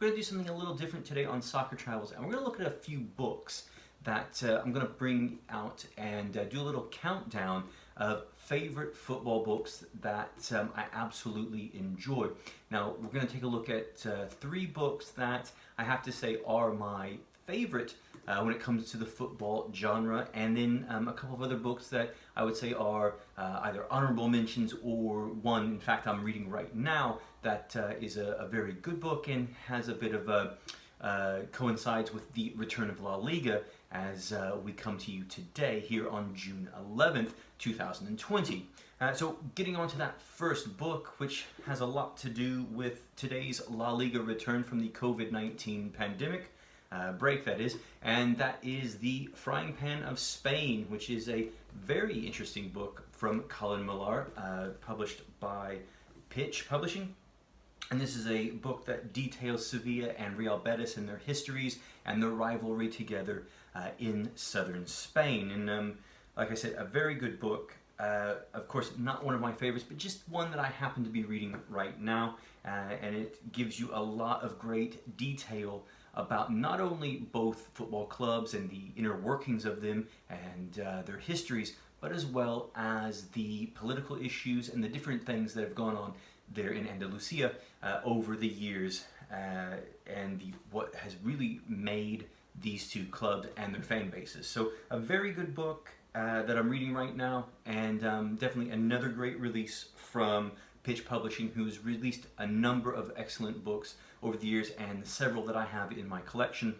we're going to do something a little different today on Soccer Travels, and we're going to look at a few books that I'm going to bring out and do a little countdown of favorite football books that I absolutely enjoy. Now, we're going to take a look at 3 books that I have to say are my favorite when it comes to the football genre, and then a couple of other books that I would say are either honorable mentions or one, in fact, I'm reading right now that is a very good book and has a bit of a coincides with the return of La Liga as we come to you today here on June 11th, 2020. So getting on to that first book, which has a lot to do with today's La Liga return from the COVID-19 pandemic, break that is, and that is The Frying Pan of Spain, which is a very interesting book from Colin Millar, published by Pitch Publishing. And this is a book that details Sevilla and Real Betis and their histories and their rivalry together in southern Spain. And like I said, a very good book. Of course, not one of my favorites, but just one that I happen to be reading right now. And it gives you a lot of great detail about not only both football clubs and the inner workings of them and their histories, but as well as the political issues and the different things that have gone on there in Andalusia over the years, and what has really made these two clubs and their fan bases. So a very good book that I'm reading right now, and definitely another great release from Pitch Publishing, who's released a number of excellent books over the years, and several that I have in my collection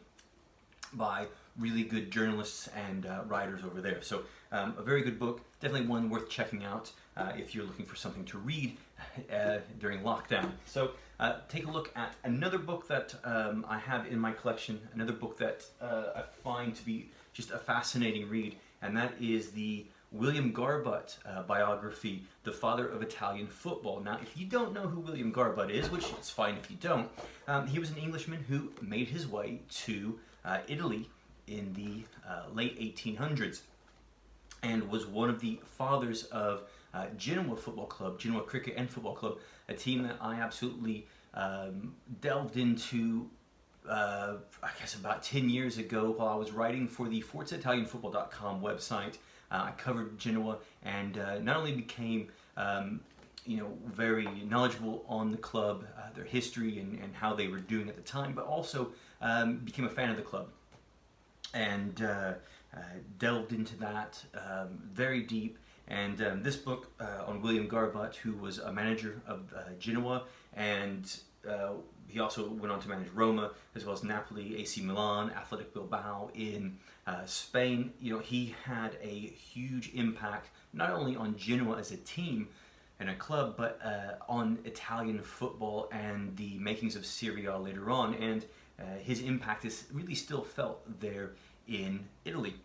by really good journalists and writers over there. So a very good book, definitely one worth checking out if you're looking for something to read during lockdown. So take a look at another book that I have in my collection, another book that I find to be just a fascinating read, and that is the William Garbutt biography, The Father of Italian Football. Now, if you don't know who William Garbutt is, which it's fine if you don't, he was an Englishman who made his way to Italy in the late 1800s and was one of the fathers of Genoa Football Club, Genoa Cricket and Football Club, a team that I absolutely delved into I guess about 10 years ago while I was writing for the ForzaItalianFootball.com website. I covered Genoa and not only became very knowledgeable on the club, their history and how they were doing at the time, but also became a fan of the club and delved into that very deep. And this book on William Garbutt, who was a manager of Genoa, and he also went on to manage Roma, as well as Napoli, AC Milan, Athletic Bilbao in Spain. You know, he had a huge impact not only on Genoa as a team and a club, but on Italian football and the makings of Serie A later on. And his impact is really still felt there in Italy.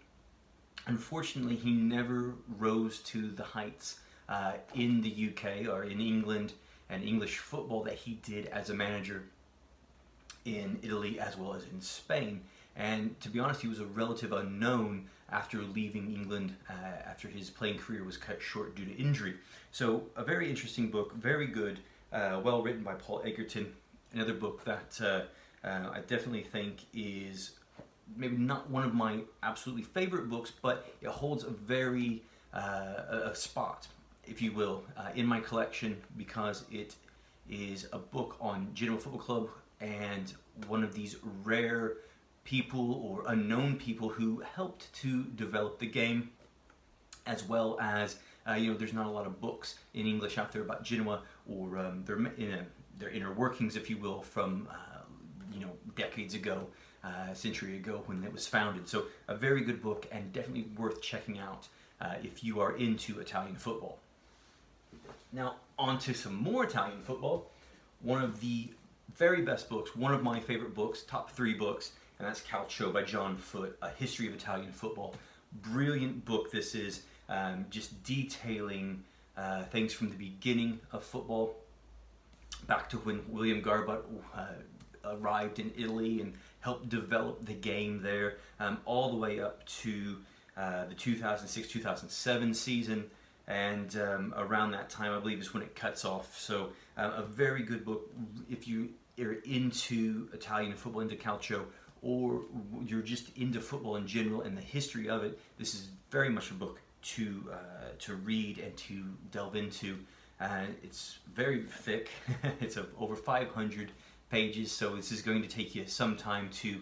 Unfortunately, he never rose to the heights in the UK or in England and English football that he did as a manager in Italy as well as in Spain. And to be honest, he was a relative unknown after leaving England after his playing career was cut short due to injury. So a very interesting book, very good, well written by Paul Egerton. Another book that I definitely think is maybe not one of my absolutely favorite books, but it holds a very a spot, if you will, in my collection, because it is a book on Genoa Football Club and one of these rare people or unknown people who helped to develop the game, as well as there's not a lot of books in English out there about Genoa or their inner workings, if you will, from decades ago, a century ago when it was founded. So a very good book and definitely worth checking out if you are into Italian football. Now, on to some more Italian football. One of the very best books, one of my favorite books, top 3 books, and that's Calcio by John Foote, A History of Italian Football. Brilliant book this is, just detailing things from the beginning of football, back to when William Garbutt arrived in Italy and helped develop the game there, all the way up to the 2006-2007 season, and around that time I believe is when it cuts off. So a very good book. If you are into Italian football, into Calcio, or you're just into football in general and the history of it, this is very much a book to read and to delve into. It's very thick. It's over 500 pages, so this is going to take you some time to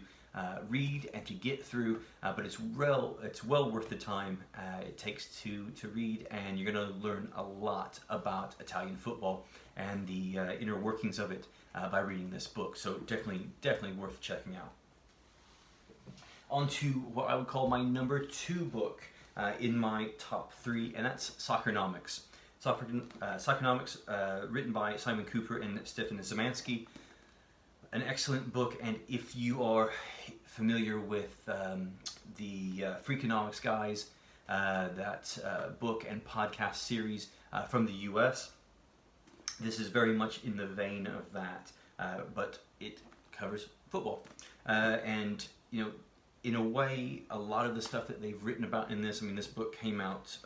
read and to get through, but it's well worth the time it takes to read, and you're going to learn a lot about Italian football and the inner workings of it by reading this book. So definitely worth checking out. On to what I would call my number 2 book in my top 3, and that's Soccernomics. Soccernomics, written by Simon Cooper and Stefan Szymanski. An excellent book, and if you are familiar with the Freakonomics guys, that book and podcast series from the US, this is very much in the vein of that, but it covers football. And, you know, in a way, a lot of the stuff that they've written about in this, I mean, this book came out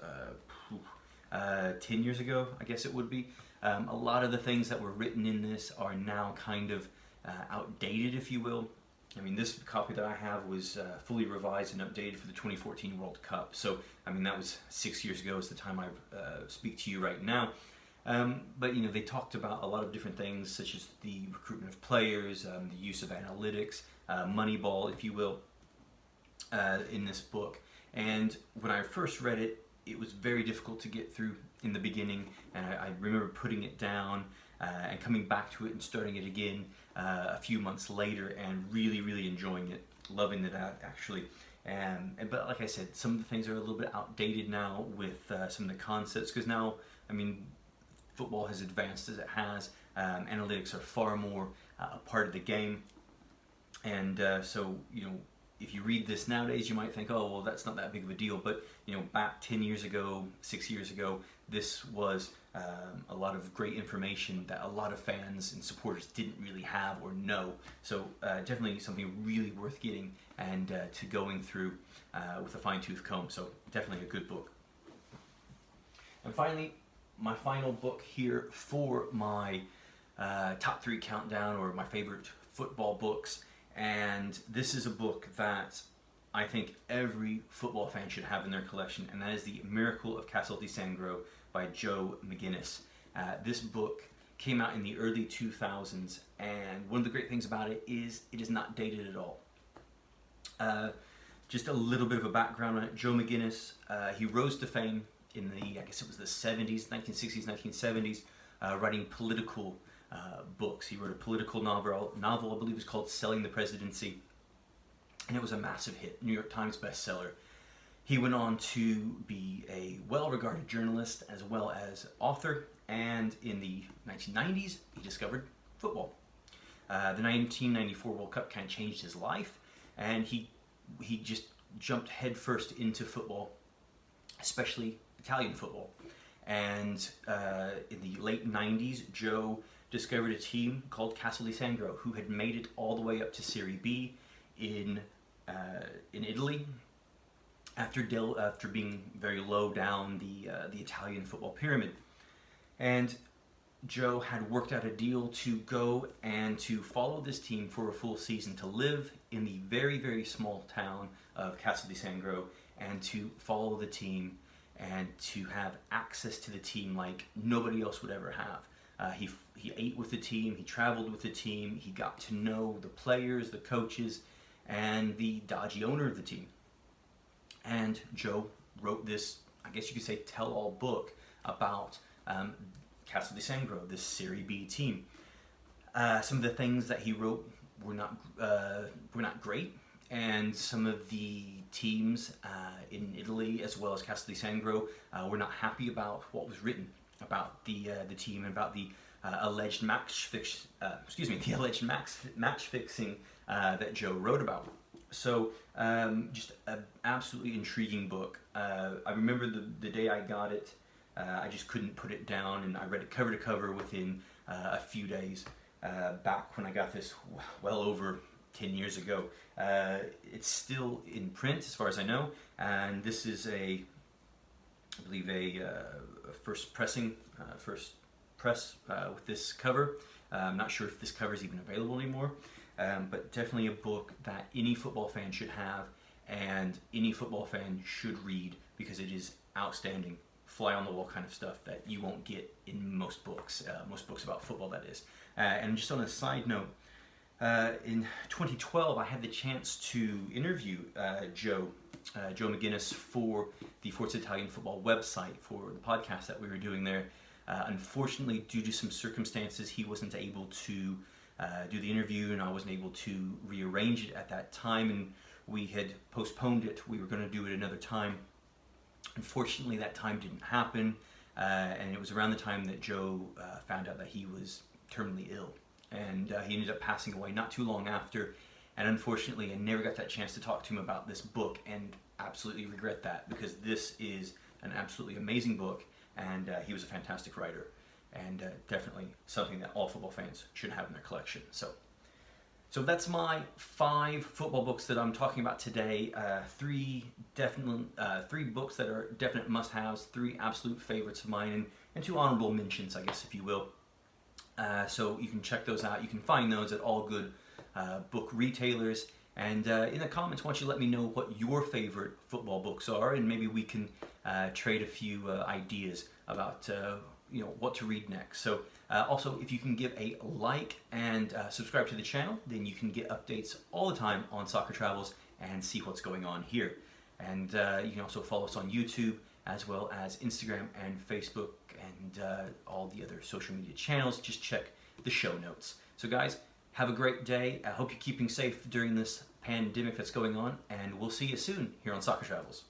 10 years ago, I guess it would be. A lot of the things that were written in this are now kind of outdated, if you will. I mean, this copy that I have was fully revised and updated for the 2014 World Cup. So, I mean, that was 6 years ago is the time I speak to you right now. But, you know, they talked about a lot of different things, such as the recruitment of players, the use of analytics, Moneyball, if you will, in this book. And when I first read it, it was very difficult to get through in the beginning, and I remember putting it down and coming back to it and starting it again a few months later and really enjoying it, loving it actually. But like I said, some of the things are a little bit outdated now with some of the concepts, because now, I mean, football has advanced as it has. Analytics are far more a part of the game, and so, you know, if you read this nowadays, you might think, oh, well, that's not that big of a deal. But, you know, back 10 years ago, 6 years ago, this was a lot of great information that a lot of fans and supporters didn't really have or know. So definitely something really worth getting and to going through with a fine-tooth comb. So definitely a good book. And finally, my final book here for my top 3 countdown, or my favorite football books. And this is a book that I think every football fan should have in their collection, and that is The Miracle of Castel di Sangro by Joe McGinnis. This book came out in the early 2000s, and one of the great things about it is not dated at all. Just a little bit of a background on it. Joe McGinnis, he rose to fame in the, I guess it was the 70s, 1960s, 1970s, writing political books. He wrote a political novel, I believe it was called Selling the Presidency, and it was a massive hit, New York Times bestseller. He went on to be a well-regarded journalist as well as author, and in the 1990s, he discovered football. The 1994 World Cup kind of changed his life, and he just jumped headfirst into football, especially Italian football. And in the late 90s, Joe discovered a team called Castel di Sangro, who had made it all the way up to Serie B in Italy, after being very low down the Italian football pyramid. And Joe had worked out a deal to go and to follow this team for a full season, to live in the very small town of Castel di Sangro, and to follow the team and to have access to the team like nobody else would ever have. He ate with the team, he traveled with the team, he got to know the players, the coaches, and the dodgy owner of the team. And Joe wrote this, I guess you could say, tell-all book about Castel di Sangro, this Serie B team. Some of the things that he wrote were not great, and some of the teams in Italy as well as Castel di Sangro were not happy about what was written about the team and about the alleged match fixing that Joe wrote about. So just an absolutely intriguing book. I remember the day I got it, I just couldn't put it down, and I read it cover to cover within a few days. Back when I got this, well over 10 years ago. It's still in print as far as I know, and this is I believe a first press with this cover. I'm not sure if this cover is even available anymore, but definitely a book that any football fan should have and any football fan should read because it is outstanding, fly on the wall kind of stuff that you won't get in most books about football, that is. And just on a side note, in 2012 I had the chance to interview Joe McGinnis for the Forza Italian Football website for the podcast that we were doing there. Unfortunately, due to some circumstances, he wasn't able to do the interview, and I wasn't able to rearrange it at that time, and we had postponed it. We were going to do it another time. Unfortunately, that time didn't happen, and it was around the time that Joe found out that he was terminally ill, and he ended up passing away not too long after. And unfortunately, I never got that chance to talk to him about this book, and absolutely regret that, because this is an absolutely amazing book, and he was a fantastic writer, and definitely something that all football fans should have in their collection. So that's my 5 football books that I'm talking about today. 3 books that are definite must-haves, 3 absolute favorites of mine, and 2 honorable mentions, I guess, if you will. So you can check those out. You can find those at all good book retailers. And in the comments, why don't you let me know what your favorite football books are, and maybe we can trade a few ideas about what to read next. So also, if you can give a like and subscribe to the channel, then you can get updates all the time on Soccer Travels and see what's going on here. And you can also follow us on YouTube, as well as Instagram and Facebook and all the other social media channels. Just check the show notes. So guys, have a great day. I hope you're keeping safe during this pandemic that's going on, and we'll see you soon here on Soccer Travels.